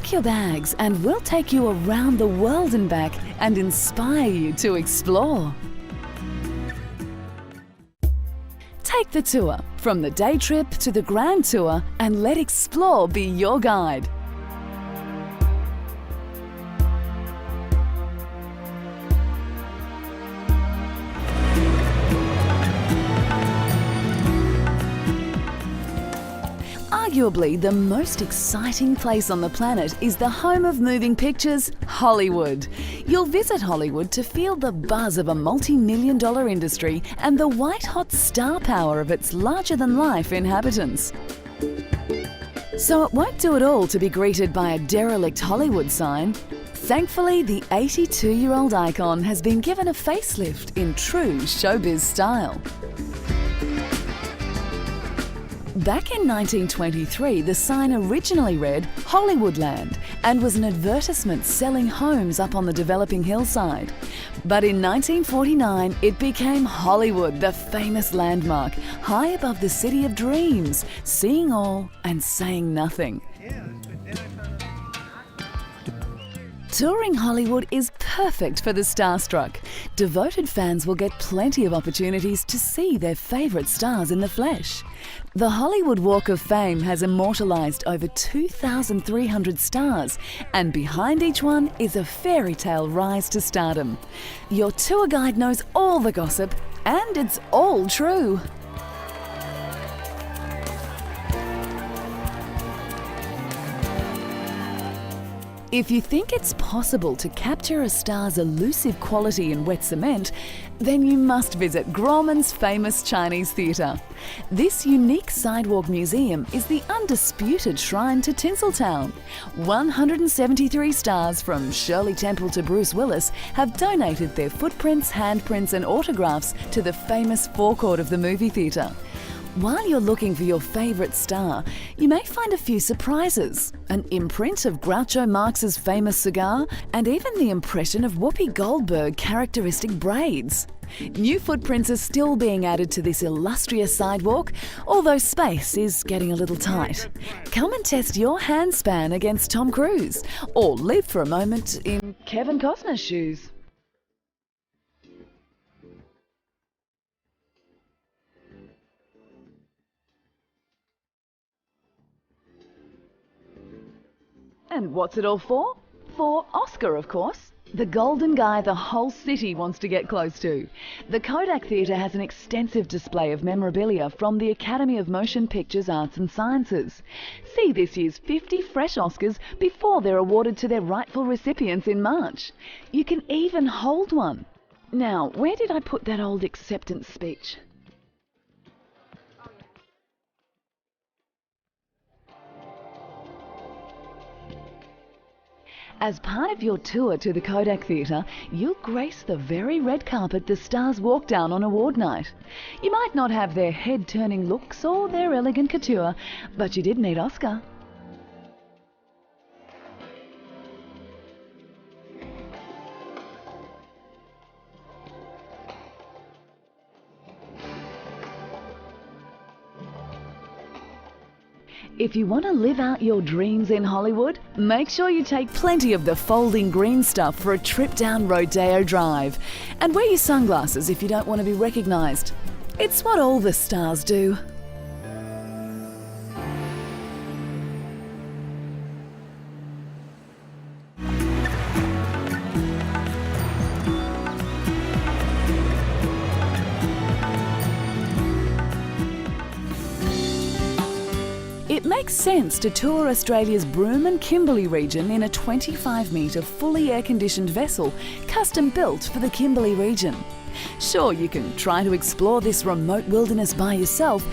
Pack your bags and we'll take you around the world and back and inspire you to explore. Take the tour from the day trip to the grand tour and let Explore be your guide. Arguably, the most exciting place on the planet is the home of moving pictures, Hollywood. You'll visit Hollywood to feel the buzz of a multi-million-dollar industry and the white-hot star power of its larger-than-life inhabitants. So it won't do at all to be greeted by a derelict Hollywood sign. Thankfully, the 82-year-old icon has been given a facelift in true showbiz style. Back in 1923, the sign originally read Hollywoodland and was an advertisement selling homes up on the developing hillside. But in 1949, it became Hollywood, the famous landmark, high above the city of dreams, seeing all and saying nothing. Touring Hollywood is perfect for the starstruck. Devoted fans will get plenty of opportunities to see their favourite stars in the flesh. The Hollywood Walk of Fame has immortalised over 2,300 stars, and behind each one is a fairy tale rise to stardom. Your tour guide knows all the gossip, and it's all true. If you think it's possible to capture a star's elusive quality in wet cement, then you must visit Grauman's famous Chinese theatre. This unique sidewalk museum is the undisputed shrine to Tinseltown. 173 stars from Shirley Temple to Bruce Willis have donated their footprints, handprints and autographs to the famous forecourt of the movie theatre. While you're looking for your favourite star, you may find a few surprises. An imprint of Groucho Marx's famous cigar, and even the impression of Whoopi Goldberg characteristic braids. New footprints are still being added to this illustrious sidewalk, although space is getting a little tight. Come and test your handspan against Tom Cruise, or live for a moment in Kevin Costner's shoes. And what's it all for? For Oscar, of course. The golden guy the whole city wants to get close to. The Kodak Theatre has an extensive display of memorabilia from the Academy of Motion Pictures Arts and Sciences. See this year's 50 fresh Oscars before they're awarded to their rightful recipients in March. You can even hold one. Now, where did I put that old acceptance speech? As part of your tour to the Kodak Theatre, you'll grace the very red carpet the stars walk down on award night. You might not have their head-turning looks or their elegant couture, but you did meet Oscar. If you want to live out your dreams in Hollywood, make sure you take plenty of the folding green stuff for a trip down Rodeo Drive. And wear your sunglasses if you don't want to be recognised. It's what all the stars do. It makes sense to tour Australia's Broome and Kimberley region in a 25-metre fully air-conditioned vessel, custom-built for the Kimberley region. Sure, you can try to explore this remote wilderness by yourself,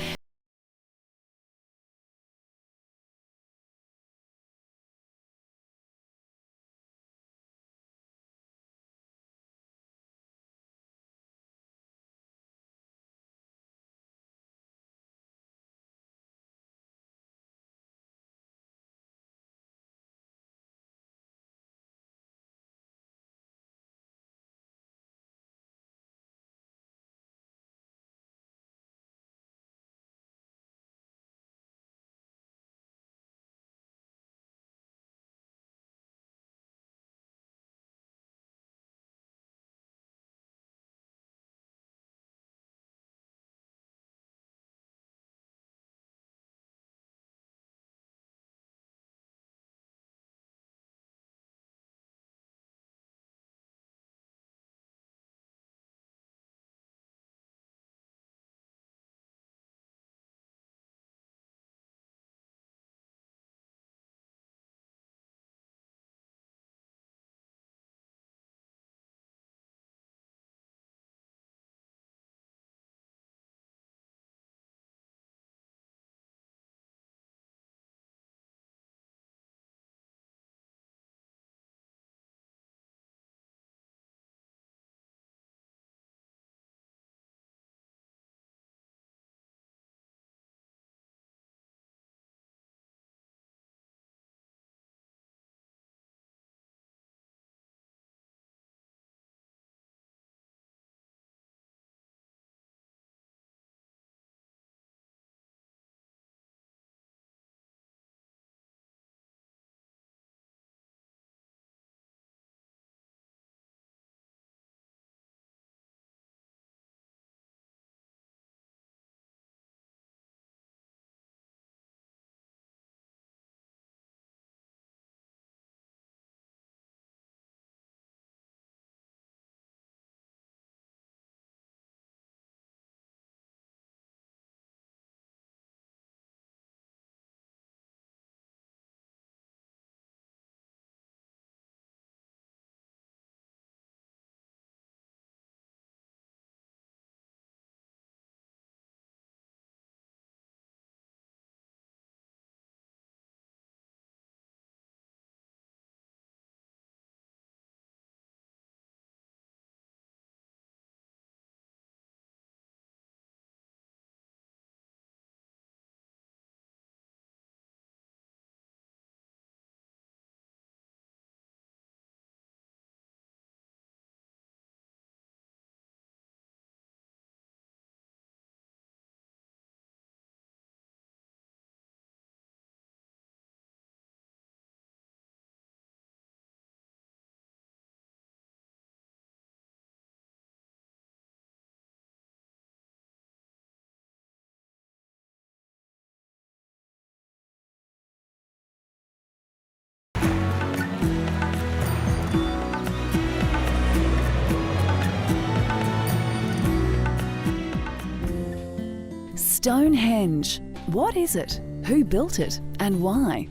Stonehenge. What is it? Who built it? And why?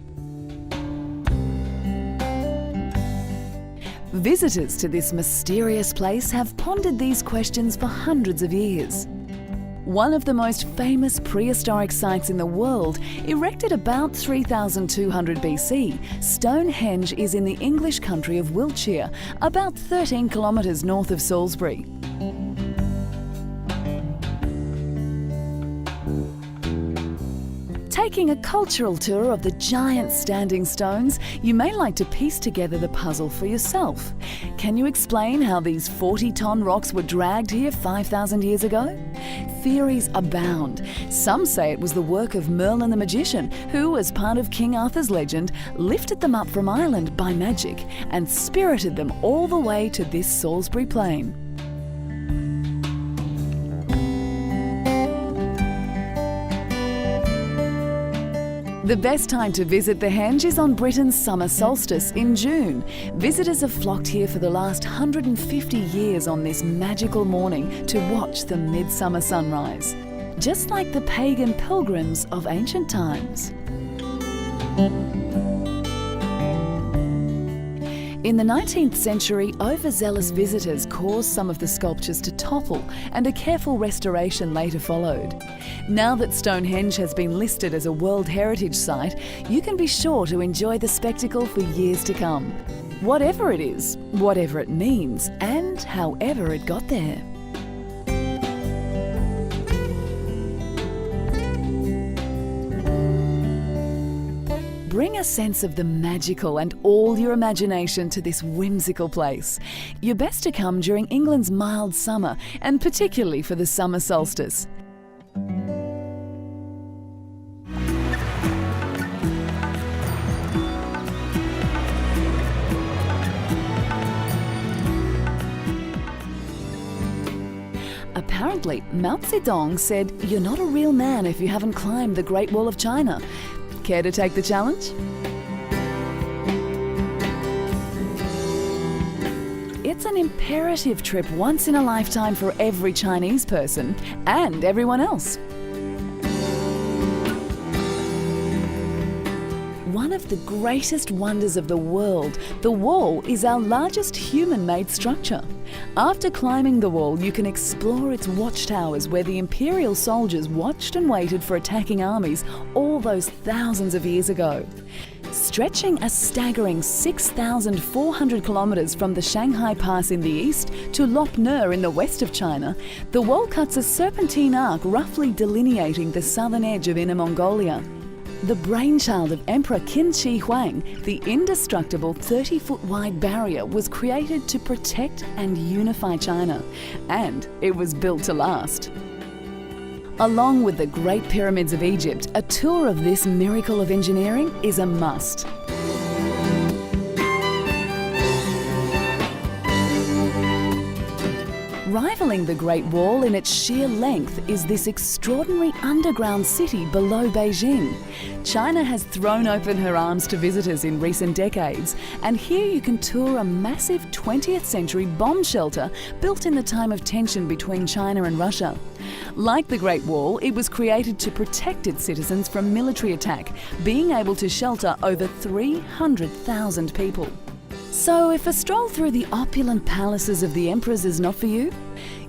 Visitors to this mysterious place have pondered these questions for hundreds of years. One of the most famous prehistoric sites in the world, erected about 3200 BC, Stonehenge is in the English country of Wiltshire, about 13 kilometres north of Salisbury. Taking a cultural tour of the giant standing stones, you may like to piece together the puzzle for yourself. Can you explain how these 40-ton rocks were dragged here 5,000 years ago? Theories abound. Some say it was the work of Merlin the magician, who, as part of King Arthur's legend, lifted them up from Ireland by magic and spirited them all the way to this Salisbury plain. The best time to visit the Henge is on Britain's summer solstice in June. Visitors have flocked here for the last 150 years on this magical morning to watch the midsummer sunrise, just like the pagan pilgrims of ancient times. In the 19th century, overzealous visitors caused some of the sculptures to topple, and a careful restoration later followed. Now that Stonehenge has been listed as a World Heritage Site, you can be sure to enjoy the spectacle for years to come. Whatever it is, whatever it means, and however it got there. Bring a sense of the magical and all your imagination to this whimsical place. You're best to come during England's mild summer, and particularly for the summer solstice. Apparently, Mao Zedong said, "You're not a real man if you haven't climbed the Great Wall of China." Care to take the challenge? It's an imperative trip once in a lifetime for every Chinese person and everyone else. One of the greatest wonders of the world, the wall is our largest human-made structure. After climbing the wall, you can explore its watchtowers where the imperial soldiers watched and waited for attacking armies all those thousands of years ago. Stretching a staggering 6,400 kilometres from the Shanghai Pass in the east to Lop Nor in the west of China, the wall cuts a serpentine arc roughly delineating the southern edge of Inner Mongolia. The brainchild of Emperor Qin Shi Huang, the indestructible 30-foot-wide barrier was created to protect and unify China, and it was built to last. Along with the Great Pyramids of Egypt, a tour of this miracle of engineering is a must. Rivaling the Great Wall in its sheer length is this extraordinary underground city below Beijing. China has thrown open her arms to visitors in recent decades, and here you can tour a massive 20th century bomb shelter built in the time of tension between China and Russia. Like the Great Wall, it was created to protect its citizens from military attack, being able to shelter over 300,000 people. So if a stroll through the opulent palaces of the emperors is not for you,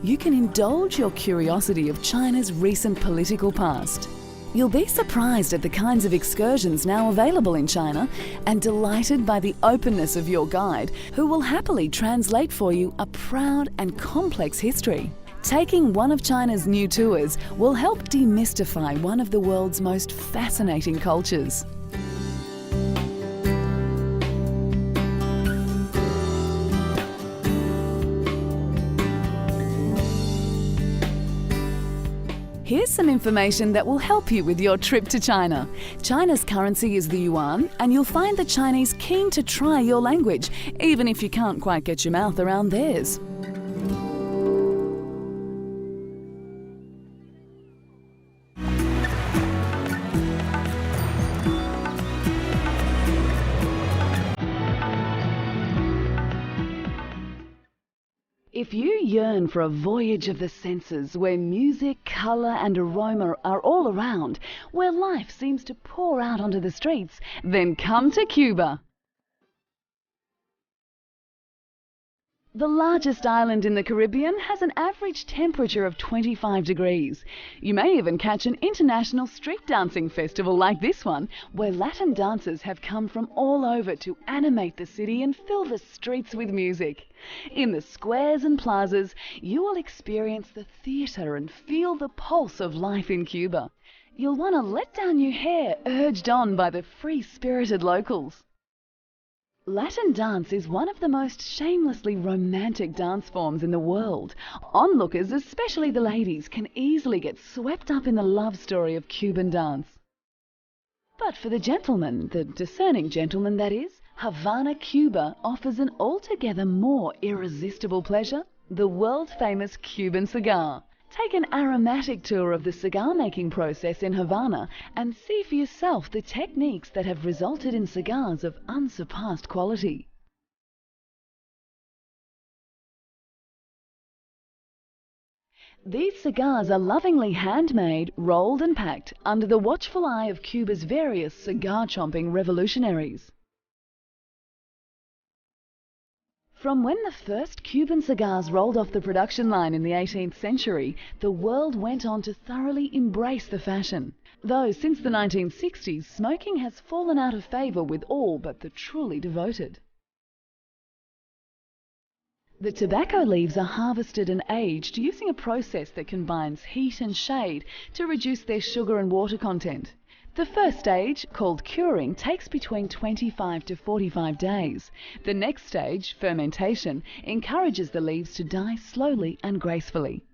you can indulge your curiosity of China's recent political past. You'll be surprised at the kinds of excursions now available in China, and delighted by the openness of your guide, who will happily translate for you a proud and complex history. Taking one of China's new tours will help demystify one of the world's most fascinating cultures. Here's some information that will help you with your trip to China. China's currency is the yuan, and you'll find the Chinese keen to try your language, even if you can't quite get your mouth around theirs. If you yearn for a voyage of the senses where music, colour and aroma are all around, where life seems to pour out onto the streets, then come to Cuba. The largest island in the Caribbean has an average temperature of 25 degrees. You may even catch an international street dancing festival like this one, where Latin dancers have come from all over to animate the city and fill the streets with music. In the squares and plazas, you will experience the theatre and feel the pulse of life in Cuba. You'll want to let down your hair, urged on by the free-spirited locals. Latin dance is one of the most shamelessly romantic dance forms in the world. Onlookers, especially the ladies, can easily get swept up in the love story of Cuban dance. But for the gentleman, the discerning gentleman that is, Havana, Cuba offers an altogether more irresistible pleasure, the world-famous Cuban cigar. Take an aromatic tour of the cigar-making process in Havana and see for yourself the techniques that have resulted in cigars of unsurpassed quality. These cigars are lovingly handmade, rolled and packed under the watchful eye of Cuba's various cigar-chomping revolutionaries. From when the first Cuban cigars rolled off the production line in the 18th century, the world went on to thoroughly embrace the fashion. Though since the 1960s, smoking has fallen out of favour with all but the truly devoted. The tobacco leaves are harvested and aged using a process that combines heat and shade to reduce their sugar and water content. The first stage, called curing, takes between 25 to 45 days. The next stage, fermentation, encourages the leaves to die slowly and gracefully.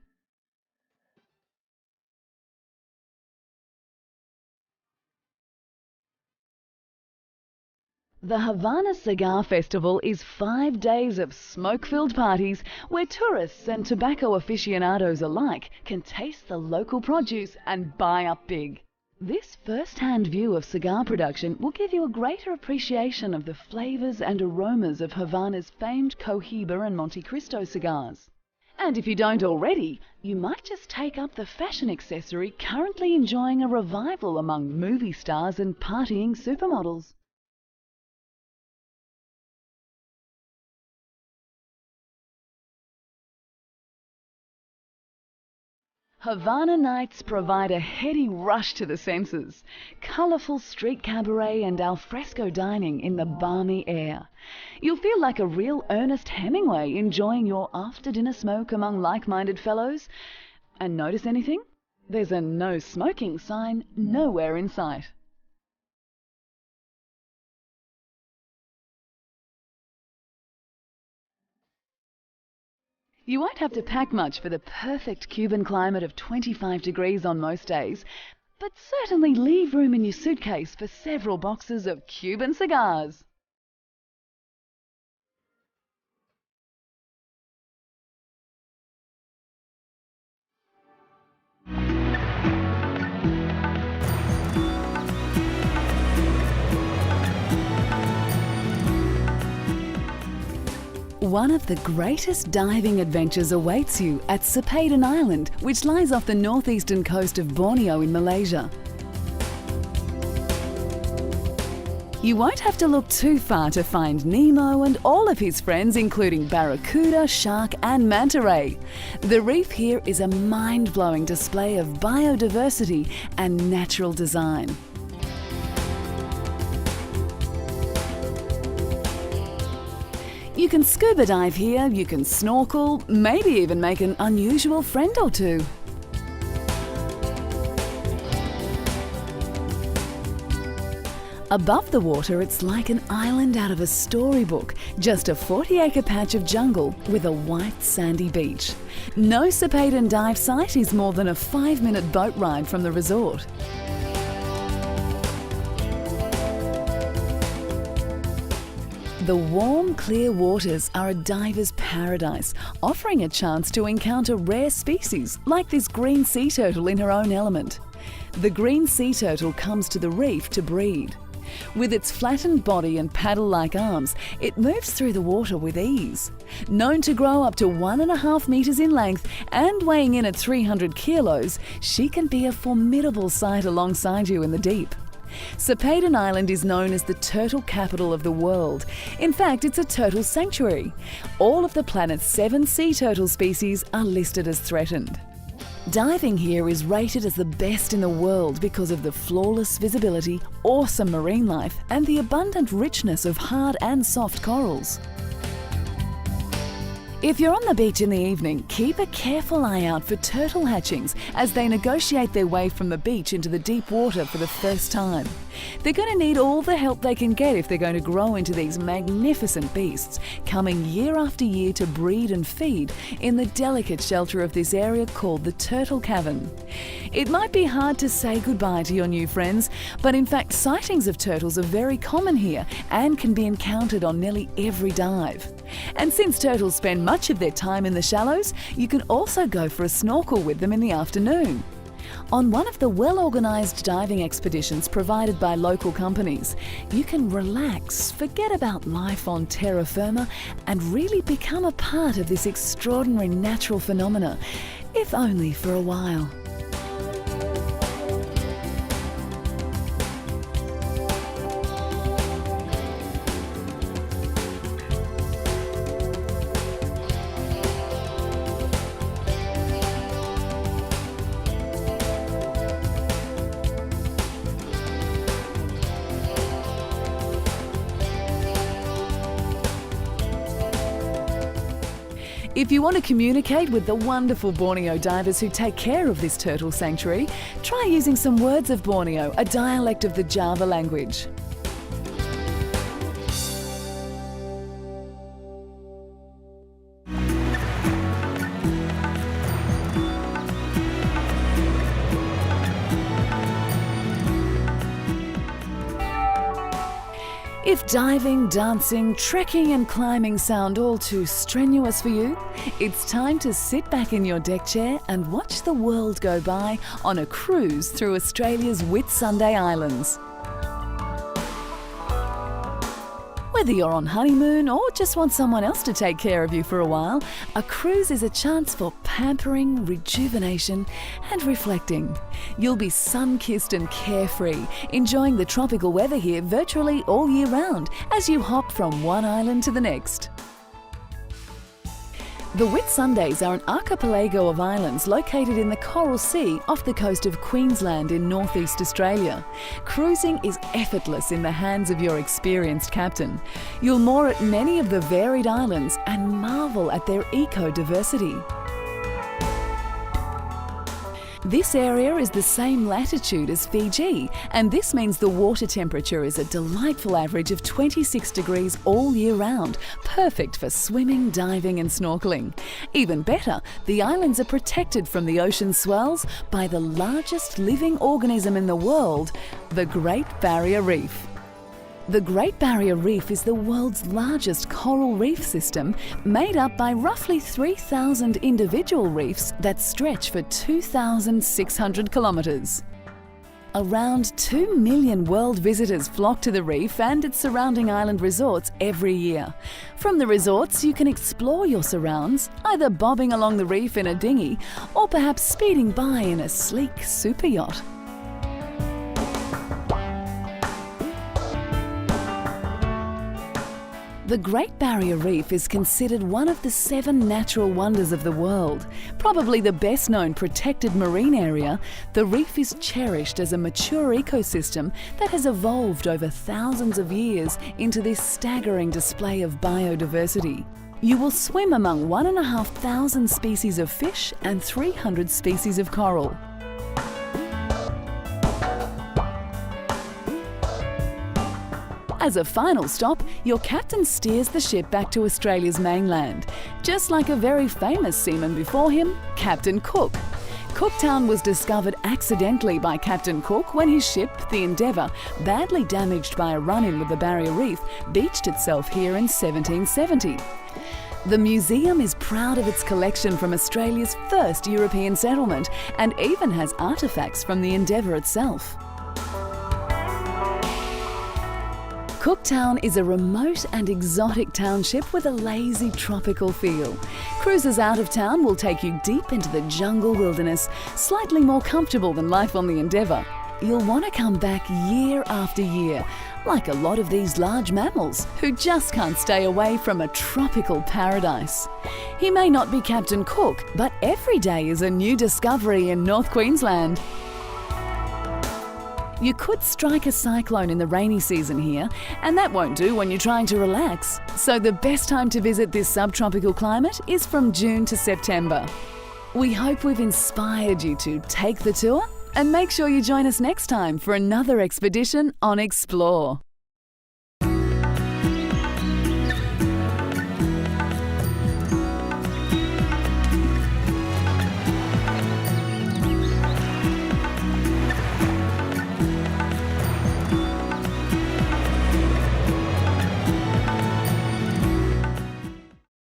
The Havana Cigar Festival is 5 days of smoke-filled parties where tourists and tobacco aficionados alike can taste the local produce and buy up big. This first-hand view of cigar production will give you a greater appreciation of the flavours and aromas of Havana's famed Cohiba and Monte Cristo cigars. And if you don't already, you might just take up the fashion accessory currently enjoying a revival among movie stars and partying supermodels. Havana nights provide a heady rush to the senses. Colourful street cabaret and alfresco dining in the balmy air. You'll feel like a real Ernest Hemingway enjoying your after-dinner smoke among like-minded fellows. And notice anything? There's a no smoking sign nowhere in sight. You won't have to pack much for the perfect Cuban climate of 25 degrees on most days, but certainly leave room in your suitcase for several boxes of Cuban cigars. One of the greatest diving adventures awaits you at Cipaden Island, which lies off the northeastern coast of Borneo in Malaysia. You won't have to look too far to find Nemo and all of his friends, including barracuda, shark and manta ray. The reef here is a mind-blowing display of biodiversity and natural design. You can scuba dive here, you can snorkel, maybe even make an unusual friend or two. Above the water, it's like an island out of a storybook, just a 40-acre patch of jungle with a white sandy beach. No Cipaden dive site is more than a 5-minute boat ride from the resort. The warm, clear waters are a diver's paradise, offering a chance to encounter rare species like this green sea turtle in her own element. The green sea turtle comes to the reef to breed. With its flattened body and paddle-like arms, it moves through the water with ease. Known to grow up to 1.5 meters in length and weighing in at 300 kilos, she can be a formidable sight alongside you in the deep. Cipaden Island is known as the turtle capital of the world. In fact, it's a turtle sanctuary. All of the planet's 7 sea turtle species are listed as threatened. Diving here is rated as the best in the world because of the flawless visibility, awesome marine life, and the abundant richness of hard and soft corals. If you're on the beach in the evening, keep a careful eye out for turtle hatchings as they negotiate their way from the beach into the deep water for the first time. They're going to need all the help they can get if they're going to grow into these magnificent beasts, coming year after year to breed and feed in the delicate shelter of this area called the Turtle Cavern. It might be hard to say goodbye to your new friends, but in fact sightings of turtles are very common here and can be encountered on nearly every dive. And since turtles spend much of their time in the shallows, you can also go for a snorkel with them in the afternoon. On one of the well-organised diving expeditions provided by local companies, you can relax, forget about life on terra firma, and really become a part of this extraordinary natural phenomena, if only for a while. If you want to communicate with the wonderful Borneo divers who take care of this turtle sanctuary, try using some words of Borneo, a dialect of the Java language. If diving, dancing, trekking and climbing sound all too strenuous for you, it's time to sit back in your deck chair and watch the world go by on a cruise through Australia's Whitsunday Islands. Whether you're on honeymoon or just want someone else to take care of you for a while, a cruise is a chance for pampering, rejuvenation and reflecting. You'll be sun-kissed and carefree, enjoying the tropical weather here virtually all year round as you hop from one island to the next. The Whitsundays are an archipelago of islands located in the Coral Sea off the coast of Queensland in northeast Australia. Cruising is effortless in the hands of your experienced captain. You'll moor at many of the varied islands and marvel at their eco-diversity. This area is the same latitude as Fiji, and this means the water temperature is a delightful average of 26 degrees all year round, perfect for swimming, diving and snorkeling. Even better, the islands are protected from the ocean swells by the largest living organism in the world, the Great Barrier Reef. The Great Barrier Reef is the world's largest coral reef system, made up by roughly 3,000 individual reefs that stretch for 2,600 kilometres. Around 2 million world visitors flock to the reef and its surrounding island resorts every year. From the resorts, you can explore your surrounds, either bobbing along the reef in a dinghy or perhaps speeding by in a sleek super yacht. The Great Barrier Reef is considered one of the 7 natural wonders of the world. Probably the best known protected marine area, the reef is cherished as a mature ecosystem that has evolved over thousands of years into this staggering display of biodiversity. You will swim among 1,500 species of fish and 300 species of coral. As a final stop, your captain steers the ship back to Australia's mainland, just like a very famous seaman before him, Captain Cook. Cooktown was discovered accidentally by Captain Cook when his ship, the Endeavour, badly damaged by a run-in with the Barrier Reef, beached itself here in 1770. The museum is proud of its collection from Australia's first European settlement and even has artefacts from the Endeavour itself. Cooktown is a remote and exotic township with a lazy tropical feel. Cruises out of town will take you deep into the jungle wilderness, slightly more comfortable than life on the Endeavour. You'll want to come back year after year, like a lot of these large mammals who just can't stay away from a tropical paradise. He may not be Captain Cook, but every day is a new discovery in North Queensland. You could strike a cyclone in the rainy season here, and that won't do when you're trying to relax. So the best time to visit this subtropical climate is from June to September. We hope we've inspired you to take the tour, and make sure you join us next time for another expedition on Explore.